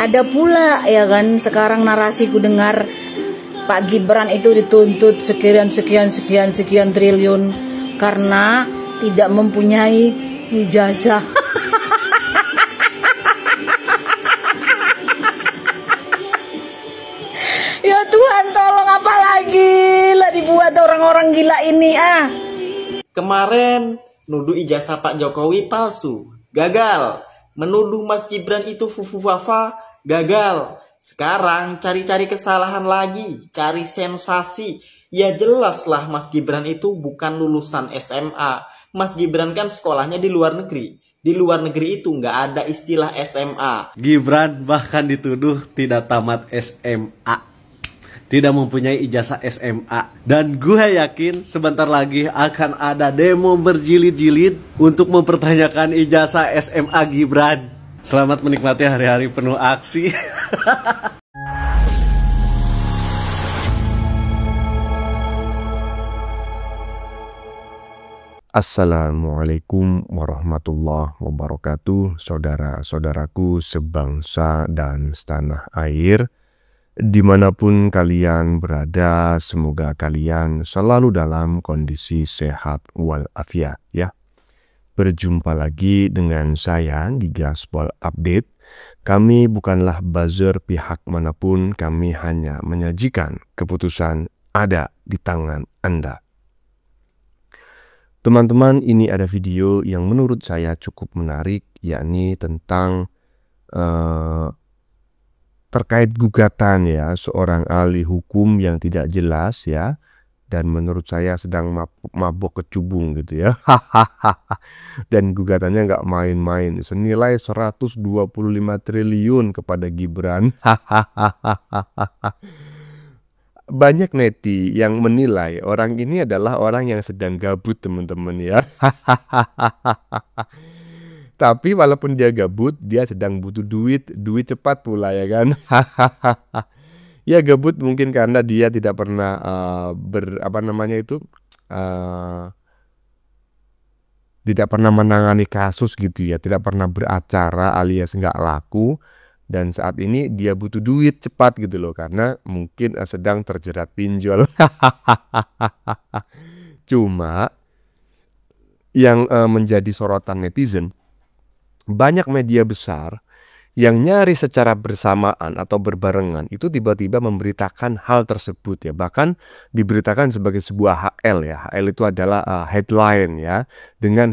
Ada pula ya kan sekarang narasiku dengar Pak Gibran itu dituntut sekian triliun karena tidak mempunyai ijazah. Ya Tuhan tolong, apa lagi lah dibuat orang-orang gila ini ah. Kemarin nuduh ijazah Pak Jokowi palsu, gagal. Menuduh Mas Gibran itu fufu-fafa, gagal. Sekarang cari-cari kesalahan lagi, cari sensasi. Ya jelaslah Mas Gibran itu bukan lulusan SMA. Mas Gibran kan sekolahnya di luar negeri. Di luar negeri itu nggak ada istilah SMA. Gibran bahkan dituduh tidak tamat SMA, tidak mempunyai ijazah SMA. Dan gue yakin sebentar lagi akan ada demo berjilid-jilid untuk mempertanyakan ijazah SMA Gibran. Selamat menikmati hari-hari penuh aksi. Assalamualaikum warahmatullahi wabarakatuh, saudara-saudaraku sebangsa dan setanah air. Dimanapun kalian berada, semoga kalian selalu dalam kondisi sehat walafiat ya. Berjumpa lagi dengan saya di Gaspol Update. Kami bukanlah buzzer pihak manapun, kami hanya menyajikan keputusan ada di tangan Anda. Teman-teman, ini ada video yang menurut saya cukup menarik, yakni tentang terkait gugatan ya, seorang ahli hukum yang tidak jelas ya, dan menurut saya sedang mabok kecubung gitu ya. Dan gugatannya nggak main-main, senilai 125 triliun kepada Gibran. Banyak neti yang menilai orang ini adalah orang yang sedang gabut, teman-teman ya. Tapi walaupun dia gabut, dia sedang butuh duit cepat pula ya kan. Ya gabut mungkin karena dia tidak pernah tidak pernah menangani kasus gitu ya, tidak pernah beracara alias nggak laku. Dan saat ini dia butuh duit cepat gitu loh, karena mungkin sedang terjerat pinjol. Cuma yang menjadi sorotan netizen, banyak media besar yang nyaris secara bersamaan atau berbarengan itu tiba-tiba memberitakan hal tersebut ya, bahkan diberitakan sebagai sebuah HL ya. HL itu adalah headline ya, dengan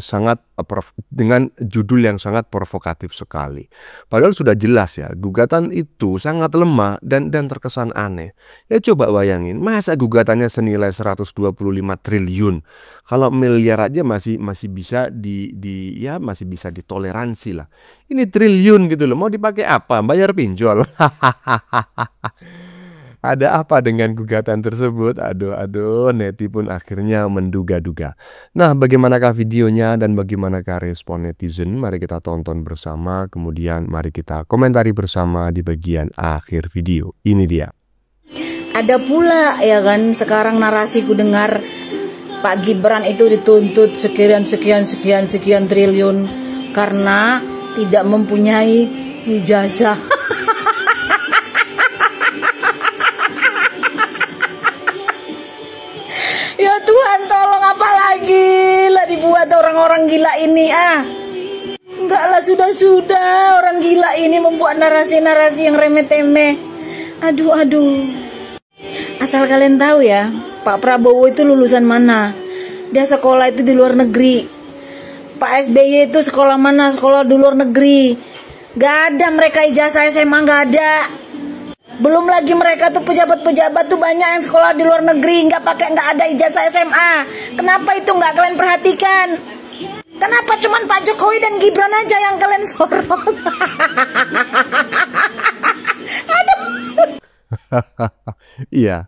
judul yang sangat provokatif sekali. Padahal sudah jelas ya, gugatan itu sangat lemah dan terkesan aneh. Ya coba bayangin, masa gugatannya senilai 125 triliun. Kalau miliar aja masih bisa masih bisa ditoleransi lah. Ini triliun gitu loh, mau dipakai apa? Bayar pinjol. Ada apa dengan gugatan tersebut? Aduh, neti pun akhirnya menduga-duga. Nah, bagaimanakah videonya dan bagaimanakah respon netizen? Mari kita tonton bersama, kemudian mari kita komentari bersama di bagian akhir video. Ini dia. Ada pula ya kan sekarang narasiku dengar Pak Gibran itu dituntut sekian triliun karena tidak mempunyai ijazah. Ya Tuhan tolong, apa lagi lah dibuat orang-orang gila ini ah. Enggak lah, sudah orang gila ini membuat narasi-narasi yang remeh-temeh. Aduh. Asal kalian tahu ya, Pak Prabowo itu lulusan mana? Dia sekolah itu di luar negeri. Pak SBY itu sekolah mana? Sekolah di luar negeri. Gak ada mereka ijazah SMA, gak ada. Belum lagi mereka tuh pejabat-pejabat tuh banyak yang sekolah di luar negeri, nggak ada ijazah SMA. Kenapa itu nggak kalian perhatikan? Kenapa cuman Pak Jokowi dan Gibran aja yang kalian sorot? Iya,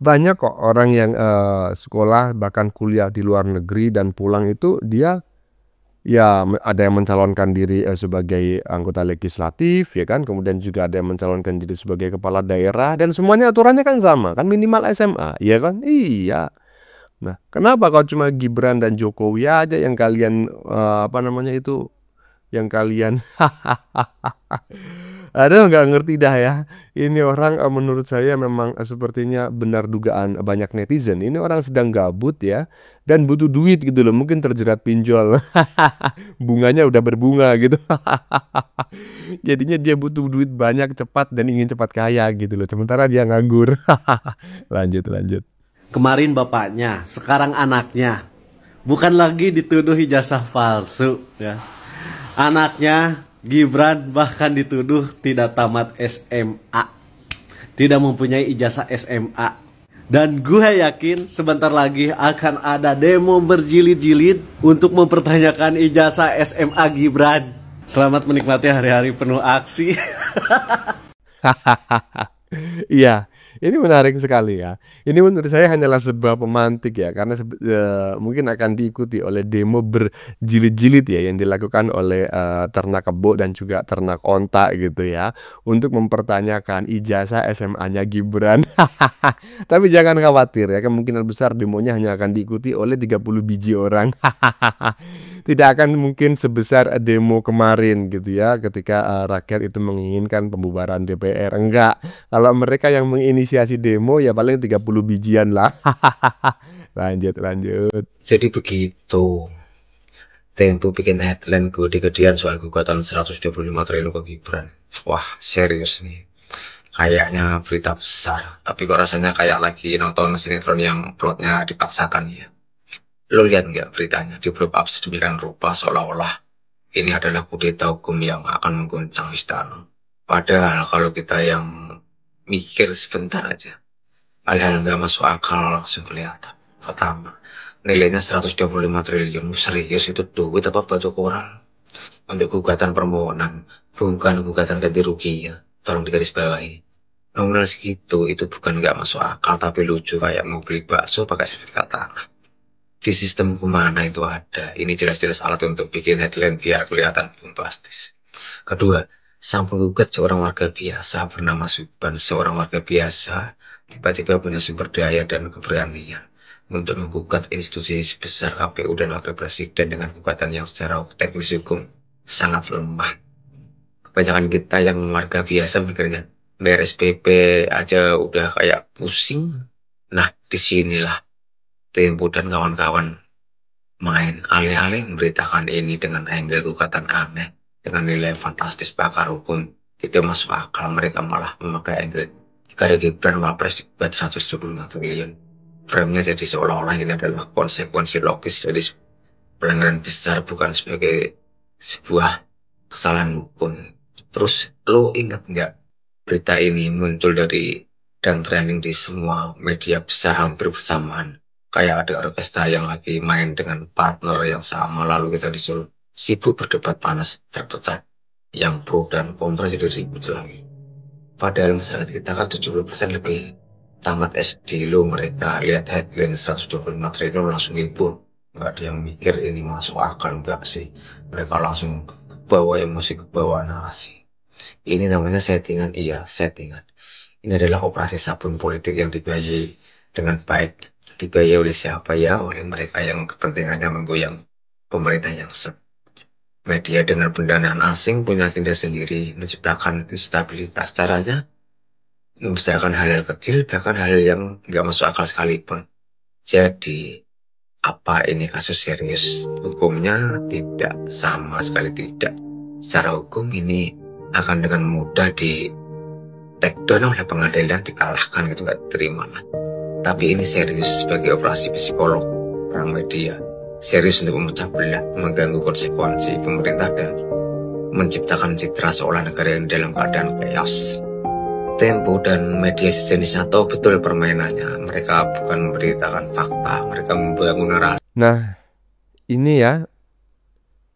banyak kok orang yang sekolah bahkan kuliah di luar negeri dan pulang itu dia ya ada yang mencalonkan diri sebagai anggota legislatif ya kan, kemudian juga ada yang mencalonkan diri sebagai kepala daerah, dan semuanya aturannya kan sama kan, minimal SMA ya kan. Iya. Nah, kenapa kalau cuma Gibran dan Jokowi aja yang kalian yang kalian Aduh, nggak ngerti dah ya. Ini orang menurut saya memang sepertinya benar dugaan banyak netizen. Ini orang sedang gabut ya dan butuh duit gitu loh. Mungkin terjerat pinjol. Bunganya udah berbunga gitu. Jadinya dia butuh duit banyak cepat dan ingin cepat kaya gitu loh. Sementara dia nganggur. Lanjut, lanjut. Kemarin bapaknya, sekarang anaknya. Bukan lagi dituduh ijazah palsu ya. Anaknya Gibran bahkan dituduh tidak tamat SMA. Tidak mempunyai ijazah SMA. Dan gue yakin sebentar lagi akan ada demo berjilid-jilid untuk mempertanyakan ijazah SMA Gibran. Selamat menikmati hari-hari penuh aksi. Iya, ini menarik sekali ya. Ini menurut saya hanyalah sebuah pemantik ya, karena mungkin akan diikuti oleh demo berjilid-jilid ya yang dilakukan oleh ternak kebo dan juga ternak onta gitu ya, untuk mempertanyakan ijazah SMA-nya Gibran. Tapi jangan khawatir ya, kemungkinan besar demonya hanya akan diikuti oleh 30 biji orang. Tidak akan mungkin sebesar demo kemarin gitu ya, ketika rakyat itu menginginkan pembubaran DPR. Enggak. Kalau mereka yang menginisiasi demo ya paling 30 bijian lah. Lanjut, lanjut. Jadi begitu. Tempo bikin headline gede-gedean soal gugatan 125 triliun ke Gibran. Wah, serius nih. Kayaknya berita besar. Tapi kok rasanya kayak lagi nonton sinetron yang plotnya dipaksakan ya. Lo lihat nggak beritanya? Di blow up sedemikian rupa seolah-olah ini adalah kudeta hukum yang akan mengguncang istana. Padahal kalau kita yang mikir sebentar aja, hal-hal nggak masuk akal langsung kelihatan. Pertama, nilainya 125 triliun. Serius itu duit apa batu koral? Untuk gugatan permohonan, bukan gugatan ganti rugi ya. Tolong digarisbawahi. Nominal segitu itu bukan nggak masuk akal, tapi lucu kayak mau beli bakso pakai sertifikat tanah. Di sistem hukum mana itu ada? Ini jelas-jelas alat untuk bikin headline biar kelihatan bombastis. Kedua, sang penggugat seorang warga biasa bernama Subhan, seorang warga biasa tiba-tiba punya sumber daya dan keberanian untuk menggugat institusi sebesar KPU dan Wakil Presiden dengan gugatan yang secara teknis hukum sangat lemah. Kebanyakan kita yang warga biasa mikirnya beres PP aja udah kayak pusing. Nah, disinilah Tempo dan kawan-kawan main alih-alih memberitakan ini dengan angle gugatan aneh dengan nilai fantastis pakar hukum tidak masuk akal, mereka malah memakai angle jika Gibran Wapres digugat 125 triliun. Frame-nya jadi seolah-olah ini adalah konsekuensi logis dari pelanggaran besar, bukan sebagai sebuah kesalahan hukum. Terus lo ingat nggak berita ini muncul dari dan trending di semua media besar hampir bersamaan? Kayak ada orkestra yang lagi main dengan partner yang sama, lalu kita disuruh sibuk berdebat panas, terpecah. Yang pro dan kontra jadi ribut lagi. Padahal masyarakat kita kan 70% lebih tamat SD lo, mereka lihat headline 125 triliun langsung ibu. Nggak ada yang mikir ini masuk akal nggak sih. Mereka langsung kebawa emosi, kebawa narasi. Ini namanya settingan, iya settingan. Ini adalah operasi sabun politik yang dibiayai dengan baik. Dibayar oleh siapa ya? Oleh mereka yang kepentingannya menggoyang pemerintah yang sep. Media dengan pendanaan asing punya agenda sendiri, menciptakan instabilitas. Caranya membesarkan hal-hal kecil, bahkan hal yang nggak masuk akal sekalipun. Jadi, apa ini kasus serius? Hukumnya tidak, sama sekali tidak. Secara hukum ini akan dengan mudah di take down oleh pengadilan, dikalahkan gitu, nggak terima lah. Tapi ini serius sebagai operasi psikolog perang media, serius untuk memecah belah, mengganggu konsekuensi pemerintah dan menciptakan citra seolah negara yang dalam keadaan chaos. Tempo dan media sejenisnya tahu betul permainannya. Mereka bukan memberitakan fakta, mereka membangun narasi. Nah, ini ya,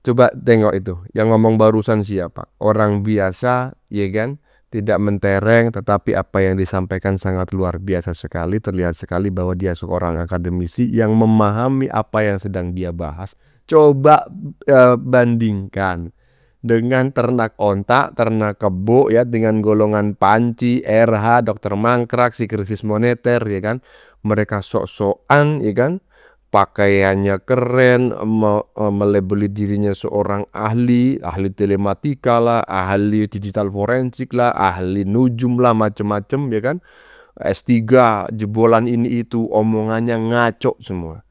coba tengok itu. Yang ngomong barusan siapa? Orang biasa, ya kan? Tidak mentereng, tetapi apa yang disampaikan sangat luar biasa sekali. Terlihat sekali bahwa dia seorang akademisi yang memahami apa yang sedang dia bahas. Coba bandingkan dengan ternak onta, ternak kebo ya, dengan golongan Panci, RH, Dokter Mangkrak, si krisis moneter ya kan. Mereka sok-sokan ya kan, pakaiannya keren, melabeli dirinya seorang ahli telematika lah, ahli digital forensik lah, ahli nujum lah, macem-macem ya kan. S3, jebolan ini itu, omongannya ngaco semua.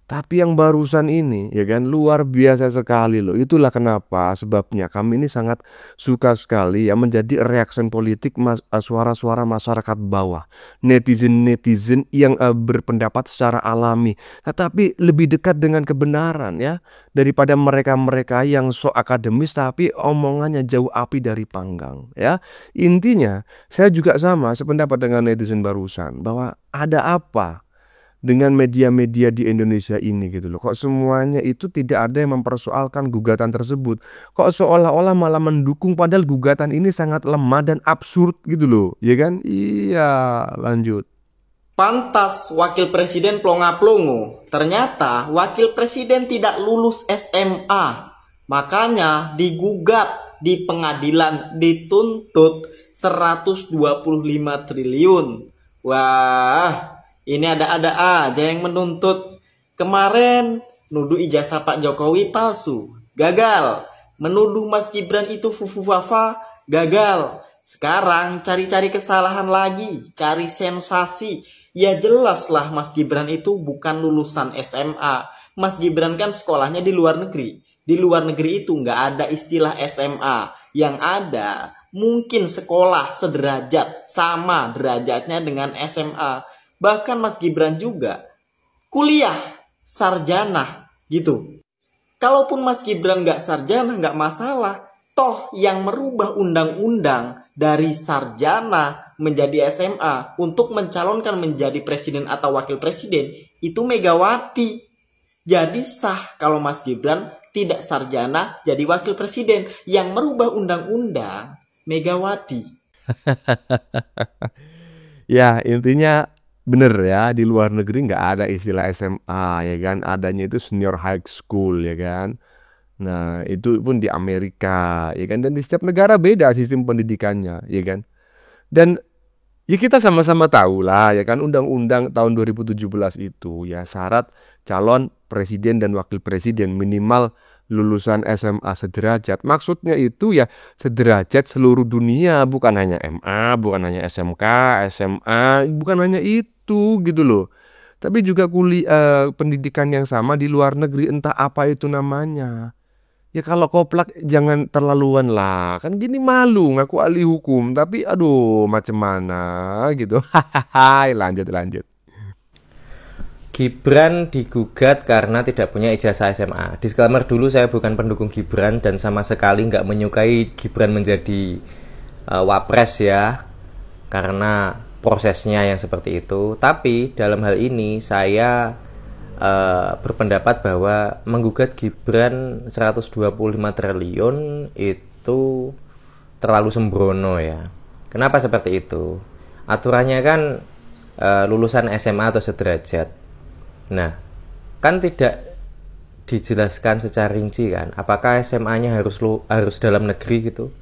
Tapi yang barusan ini ya kan luar biasa sekali loh. Itulah kenapa sebabnya kami ini sangat suka sekali ya menjadi reaction politik suara-suara masyarakat bawah. Netizen-netizen yang berpendapat secara alami, tetapi lebih dekat dengan kebenaran ya daripada mereka-mereka yang sok akademis tapi omongannya jauh api dari panggang ya. Intinya saya juga sama sependapat dengan netizen barusan bahwa ada apa dengan media-media di Indonesia ini gitu loh. Kok semuanya itu tidak ada yang mempersoalkan gugatan tersebut. Kok seolah-olah malah mendukung padahal gugatan ini sangat lemah dan absurd gitu loh. Ya kan? Iya, lanjut. Pantas wakil presiden plonga-plongo. Ternyata wakil presiden tidak lulus SMA. Makanya digugat di pengadilan dituntut 125 triliun. Wah, ini ada-ada aja yang menuntut. Kemarin nuduh ijazah Pak Jokowi palsu, gagal. Menuduh Mas Gibran itu fufu-fafa, gagal. Sekarang cari-cari kesalahan lagi, cari sensasi. Ya jelaslah Mas Gibran itu bukan lulusan SMA. Mas Gibran kan sekolahnya di luar negeri. Di luar negeri itu nggak ada istilah SMA. Yang ada mungkin sekolah sederajat, sama derajatnya dengan SMA. Bahkan Mas Gibran juga kuliah sarjana gitu. Kalaupun Mas Gibran nggak sarjana nggak masalah. Toh yang merubah undang-undang dari sarjana menjadi SMA untuk mencalonkan menjadi presiden atau wakil presiden itu Megawati. Jadi sah kalau Mas Gibran tidak sarjana jadi wakil presiden. Yang merubah undang-undang Megawati. Ya intinya bener ya, di luar negeri nggak ada istilah SMA ya kan, adanya itu senior high school ya kan. Nah itu pun di Amerika ya kan, dan di setiap negara beda sistem pendidikannya ya kan. Dan ya kita sama-sama tahu lah ya kan, undang-undang tahun 2017 itu ya syarat calon presiden dan wakil presiden minimal lulusan SMA sederajat. Maksudnya itu ya sederajat seluruh dunia, bukan hanya MA, bukan hanya SMK, SMA, bukan hanya itu gitu loh. Tapi juga kuliah pendidikan yang sama di luar negeri, entah apa itu namanya. Ya kalau koplak jangan terlaluan lah. Kan gini malu ngaku ahli hukum, tapi aduh macam mana gitu. Hahaha, lanjut. Gibran digugat karena tidak punya ijazah SMA. Disclaimer dulu, saya bukan pendukung Gibran dan sama sekali nggak menyukai Gibran menjadi wapres ya, karena prosesnya yang seperti itu. Tapi dalam hal ini saya berpendapat bahwa menggugat Gibran 125 triliun itu terlalu sembrono ya. Kenapa seperti itu? Aturannya kan lulusan SMA atau sederajat. Nah, kan tidak dijelaskan secara rinci kan, apakah SMA-nya harus dalam negeri gitu.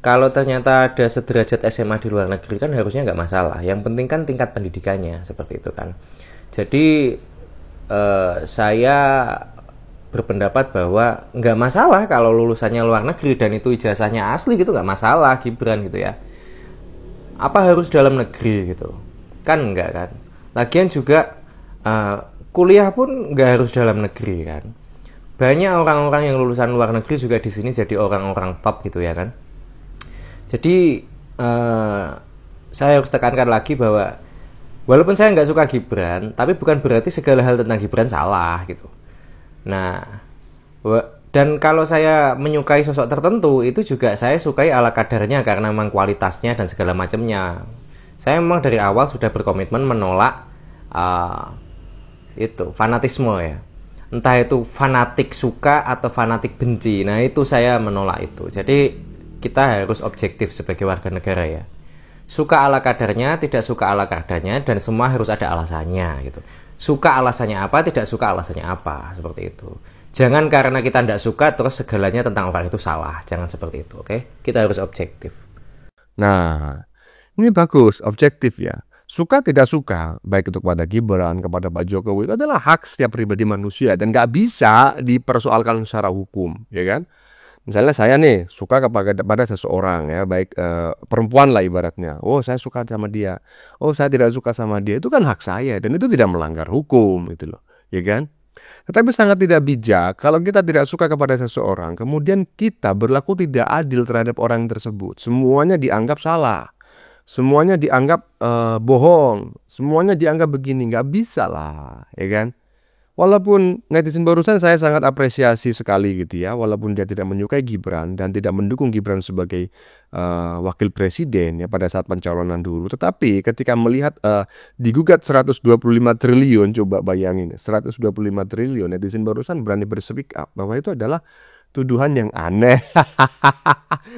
Kalau ternyata ada sederajat SMA di luar negeri kan harusnya nggak masalah. Yang penting kan tingkat pendidikannya, seperti itu kan. Jadi saya berpendapat bahwa nggak masalah kalau lulusannya luar negeri dan itu ijazahnya asli gitu, nggak masalah Gibran gitu ya. Apa harus dalam negeri gitu? Kan enggak kan. Lagian juga kuliah pun nggak harus dalam negeri kan. Banyak orang-orang yang lulusan luar negeri juga di sini jadi orang-orang top gitu ya kan. Jadi saya harus tekankan lagi bahwa walaupun saya nggak suka Gibran, tapi bukan berarti segala hal tentang Gibran salah gitu. Nah, dan kalau saya menyukai sosok tertentu itu juga saya sukai ala kadarnya karena memang kualitasnya dan segala macamnya. Saya memang dari awal sudah berkomitmen menolak itu fanatisme ya, entah itu fanatik suka atau fanatik benci. Nah itu saya menolak itu. Jadi kita harus objektif sebagai warga negara ya, suka ala kadarnya, tidak suka ala kadarnya, dan semua harus ada alasannya gitu. Suka alasannya apa, tidak suka alasannya apa, seperti itu. Jangan karena kita tidak suka terus segalanya tentang orang itu salah. Jangan seperti itu, oke? Kita harus objektif. Nah, ini bagus, objektif ya. Suka tidak suka, baik itu kepada Gibran, kepada Pak Jokowi, itu adalah hak setiap pribadi manusia dan nggak bisa dipersoalkan secara hukum, ya kan? Misalnya saya nih suka kepada seseorang ya, baik perempuan lah ibaratnya. Oh, saya suka sama dia. Oh, saya tidak suka sama dia. Itu kan hak saya dan itu tidak melanggar hukum gitu loh, ya kan? Tetapi sangat tidak bijak kalau kita tidak suka kepada seseorang, kemudian kita berlaku tidak adil terhadap orang tersebut. Semuanya dianggap salah. Semuanya dianggap bohong, semuanya dianggap begini, nggak bisa lah, ya kan? Walaupun netizen barusan saya sangat apresiasi sekali gitu ya, walaupun dia tidak menyukai Gibran dan tidak mendukung Gibran sebagai wakil presiden ya pada saat pencalonan dulu, tetapi ketika melihat digugat 125 triliun, coba bayangin, 125 triliun, netizen barusan berani berspeak up bahwa itu adalah tuduhan yang aneh.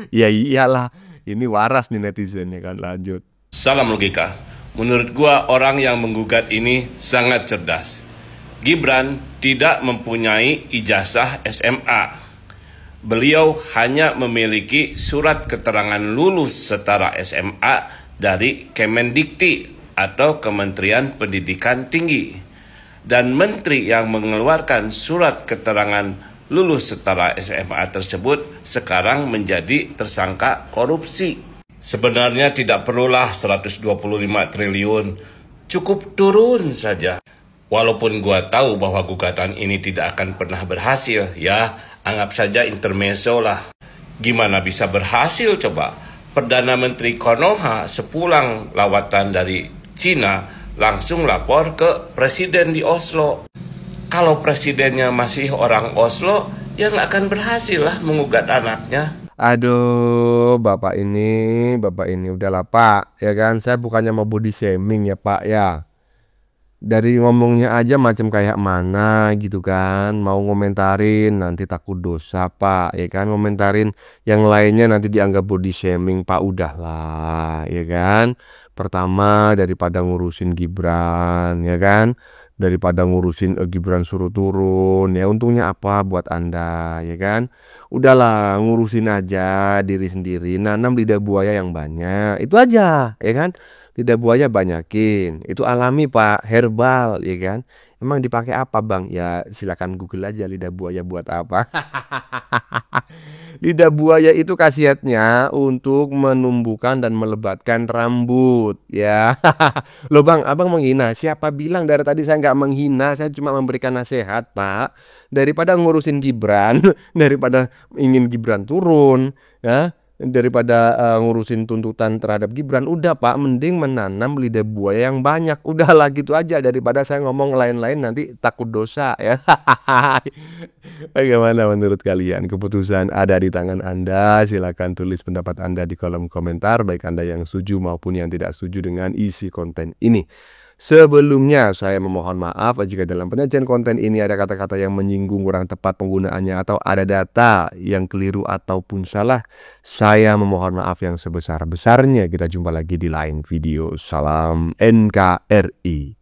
Ya iyalah. Ini waras nih netizen ya kan, lanjut. Salam logika. Menurut gua orang yang menggugat ini sangat cerdas. Gibran tidak mempunyai ijazah SMA. Beliau hanya memiliki surat keterangan lulus setara SMA dari Kemendikti atau Kementerian Pendidikan Tinggi. Dan menteri yang mengeluarkan surat keterangan lulus setara SMA tersebut sekarang menjadi tersangka korupsi. Sebenarnya tidak perlulah 125 triliun, cukup turun saja. Walaupun gua tahu bahwa gugatan ini tidak akan pernah berhasil, ya anggap saja intermezzo lah. Gimana bisa berhasil coba? Perdana Menteri Konoha sepulang lawatan dari Cina langsung lapor ke presiden di Oslo. Kalau presidennya masih orang Oslo, ya nggak akan berhasil lah mengugat anaknya. Aduh, bapak ini udahlah Pak, ya kan? Saya bukannya mau body shaming ya Pak ya. Dari ngomongnya aja macam kayak mana gitu kan, mau ngomentarin nanti takut dosa Pak, ya kan? Ngomentarin yang lainnya nanti dianggap body shaming Pak, udahlah, ya kan? Pertama daripada ngurusin Gibran, ya kan? Daripada ngurusin Gibran suruh turun, ya untungnya apa buat Anda, ya kan? Udahlah, ngurusin aja diri sendiri, nanam lidah buaya yang banyak, itu aja, ya kan? Lidah buaya banyakin, itu alami Pak, herbal, ya kan? Emang dipakai apa Bang? Ya silakan Google aja lidah buaya buat apa. Lidah buaya itu khasiatnya untuk menumbuhkan dan melebatkan rambut, ya. Loh Bang, Abang menghina? Siapa bilang dari tadi saya nggak menghina? Saya cuma memberikan nasihat Pak. Daripada ngurusin Gibran, daripada ingin Gibran turun, ya, daripada ngurusin tuntutan terhadap Gibran, udah Pak, mending menanam lidah buaya yang banyak. Udahlah gitu aja, daripada saya ngomong lain-lain nanti takut dosa ya. Bagaimana menurut kalian? Keputusan ada di tangan Anda. Silakan tulis pendapat Anda di kolom komentar, baik Anda yang setuju maupun yang tidak setuju dengan isi konten ini. Sebelumnya saya memohon maaf jika dalam penyajian konten ini ada kata-kata yang menyinggung, kurang tepat penggunaannya, atau ada data yang keliru ataupun salah. Saya memohon maaf yang sebesar-besarnya. Kita jumpa lagi di lain video. Salam NKRI.